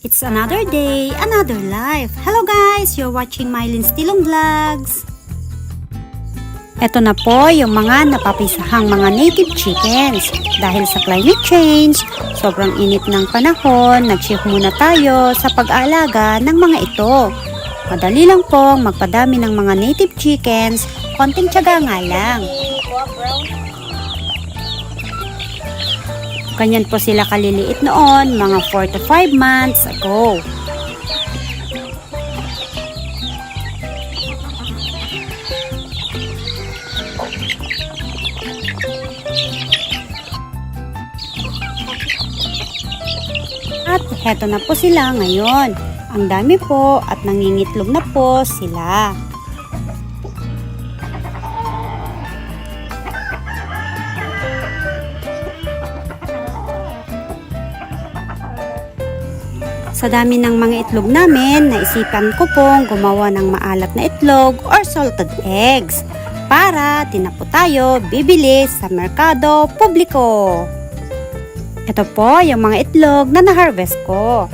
It's another day, another life. Hello guys! You're watching Mylene Stilong Vlogs. Ito na po yung mga napapisahang mga native chickens. Dahil sa climate change, sobrang init ng panahon, nag-shift muna tayo sa pag-aalaga ng mga ito. Madali lang pong magpadami ng mga native chickens, konting tiyaga nga lang. Ganyan po sila kaliliit noon, mga 4 to 5 months ago. At heto na po sila ngayon. Ang dami po at nangingitlog na po sila. Sa dami ng mga itlog namin, naisipan ko pong gumawa ng maalat na itlog or salted eggs para di na po tayo bibili sa merkado publiko. Ito po yung mga itlog na na-harvest ko.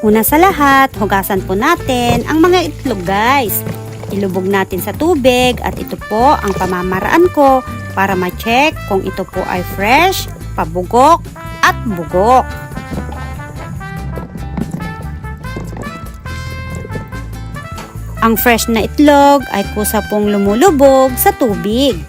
Una sa lahat, hugasan po natin ang mga itlog guys. Ilubog natin sa tubig at ito po ang pamamaraan ko para ma-check kung ito po ay fresh, pabugok at bugok. Ang fresh na itlog ay kusa pong lumulubog sa tubig.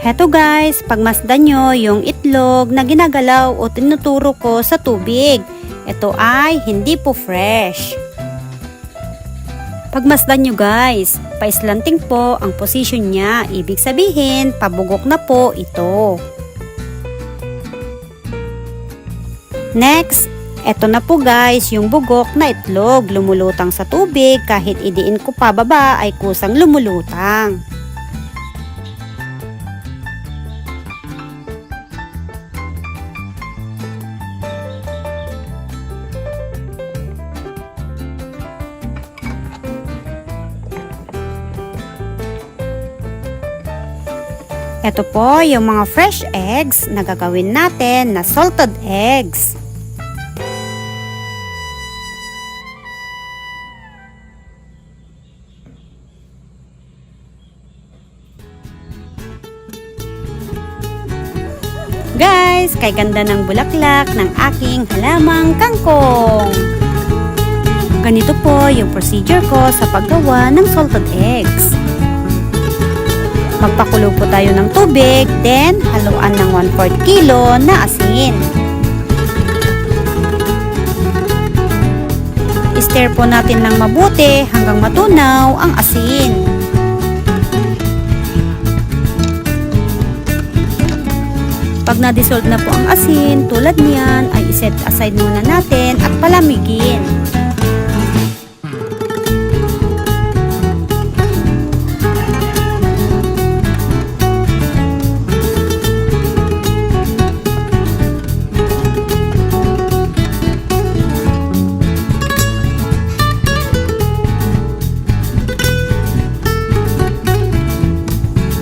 Heto guys, pagmasdan nyo yung itlog na ginagalaw o tinuturo ko sa tubig. Ito ay hindi po fresh. Pagmasdan nyo guys, paislanting po ang position niya. Ibig sabihin, pabugok na po ito. Next, eto na po guys yung bugok na itlog. Lumulutang sa tubig, kahit idiin ko pababa ay kusang lumulutang. Ito po yung mga fresh eggs na gagawin natin na salted eggs. Guys, kay ganda ng bulaklak ng aking halamang kangkong. Ganito po yung procedure ko sa paggawa ng salted eggs. Magpakulo po tayo ng tubig, then haluan ng 1/4 kilo na asin. I-stir po natin ng mabuti hanggang matunaw ang asin. Pag na-dissolve na po ang asin, tulad niyan, ay iset aside muna natin at palamigin.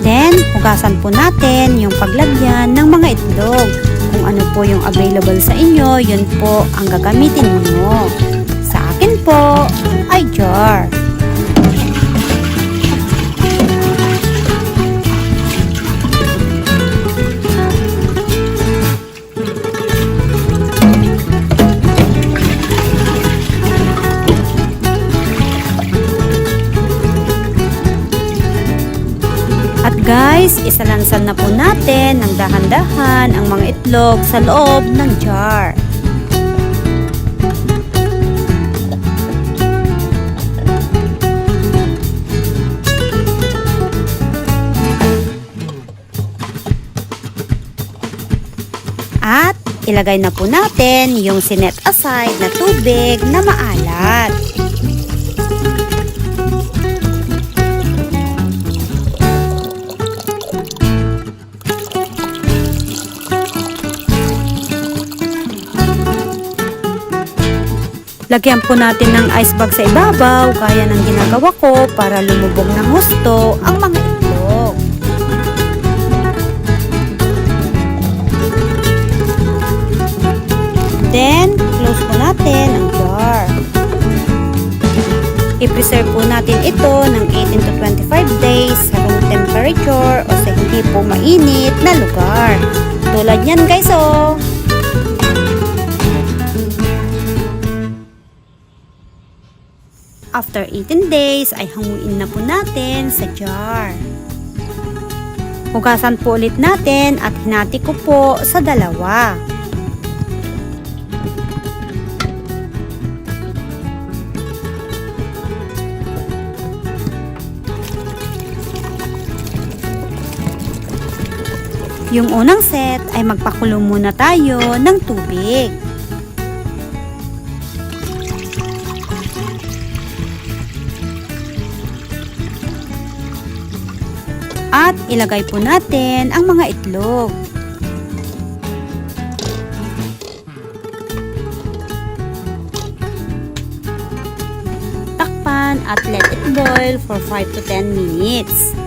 Then, hugasan po natin yung paglagyan ng mga itlog. Kung ano po yung available sa inyo, yun po ang gagamitin niyo. Sa akin po ay jar. At guys, isalansan na po natin ng dahan-dahan ang mga itlog sa loob ng jar. At ilagay na po natin yung sinet aside na tubig na maalat. Lagyan po natin ng ice bag sa ibabaw, gaya ng ginagawa ko para lumubog ng husto ang mga itlog. Then, close po natin ang jar. I-preserve po natin ito ng 18 to 25 days sa room temperature o sa hindi po mainit na lugar. Tulad yan guys oh! After 18 days ay hanguin na po natin sa jar. Hugasan po ulit natin at hinati ko po sa dalawa. Yung unang set ay magpakulo muna tayo ng tubig. At ilagay po natin ang mga itlog. Takpan at let it boil for 5 to 10 minutes.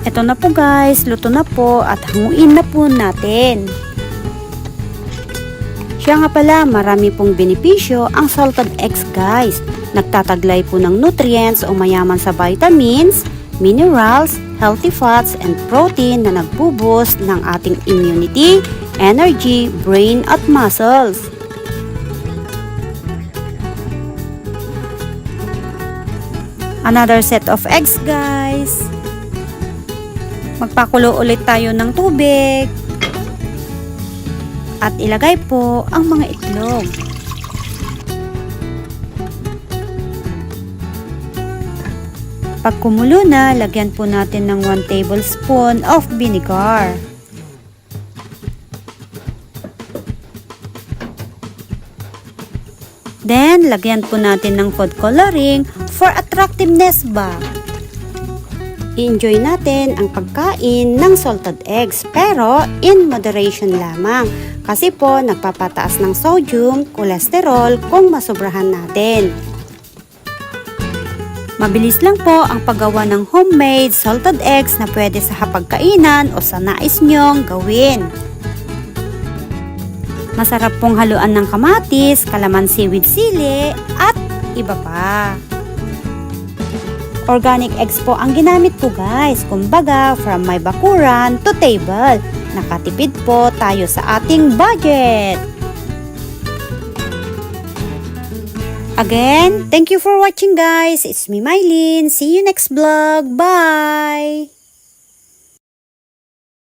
Ito na po guys, luto na po at hanguin na po natin. Siya nga pala, marami pong benepisyo ang salted eggs guys. Nagtataglay po ng nutrients o mayaman sa vitamins, minerals, healthy fats, and protein na nagbo-boost ng ating immunity, energy, brain at muscles. Another set of eggs guys. Magpakulo ulit tayo ng tubig. At ilagay po ang mga itlog. Pag kumulo na, lagyan po natin ng 1 tablespoon of vinegar. Then, lagyan po natin ng food coloring for attractiveness ba. I-enjoy natin ang pagkain ng salted eggs pero in moderation lamang kasi po nagpapataas ng sodium, cholesterol kung masobrahan natin. Mabilis lang po ang paggawa ng homemade salted eggs na pwede sa hapagkainan o sa nais nyong gawin. Masarap pong haluan ng kamatis, kalamansi with sili at iba pa. Organic eggs po ang ginamit ko guys. Kumbaga, from my bakuran to table. Nakatipid po tayo sa ating budget. Again, thank you for watching guys. It's me, Mylene. See you next vlog. Bye!